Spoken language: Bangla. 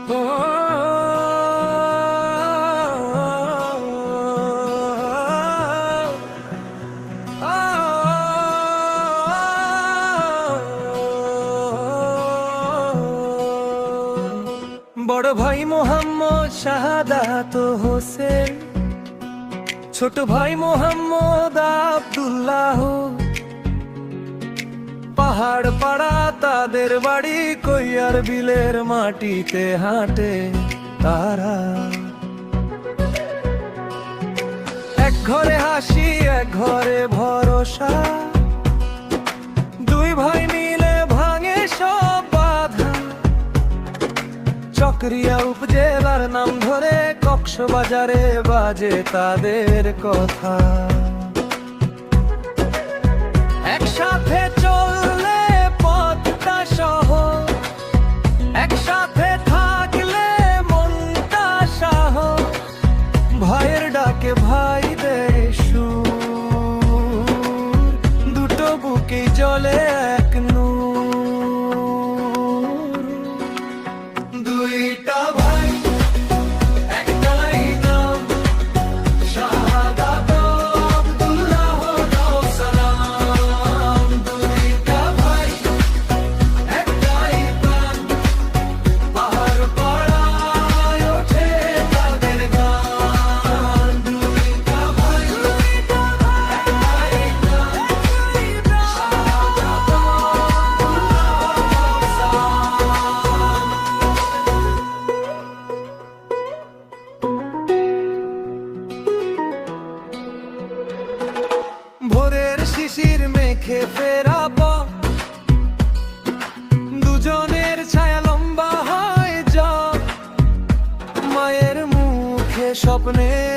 বড় ভাই মোহাম্মদ শাহাদাত হোসেন, ছোট ভাই মোহাম্মদ আব্দুল্লাহ। পাহাড় পাড়া তাদের বাড়ি, কইয়ার বিলের মাটিতে হাঁটে তারা। এক ঘরে হাসি এক ঘরে ভরসা, দুই ভাই মিলে ভাঙে সব বাধা। চকরিয়া উপজেলার নাম ধরে কক্সবাজারে বাজে তাদের কথা। একসাথে চললে পথটা সহজ, একসাথে থাকলে মনটা সাহস। ভাইয়ের ডাকে ভাই দেয় সুর, দুটো বুকে জ্বলে এক নূর। দুইটা ভাই একটাই নাম, শাহাদাত আব্দুল্লাহ সালাম। দুইটা ভাই একটাই প্রাণ, পাহাড় পাড়ায় ওঠে তাদের গান। দুইটা ভাই একটাই প্রাণ, শাহাদাত আব্দুল্লাহ সালাম। ভোরের শিশির মেখে ফেরা পথ, দুজনের ছায়া লম্বা হয় যা। মায়ের মুখে স্বপ্নের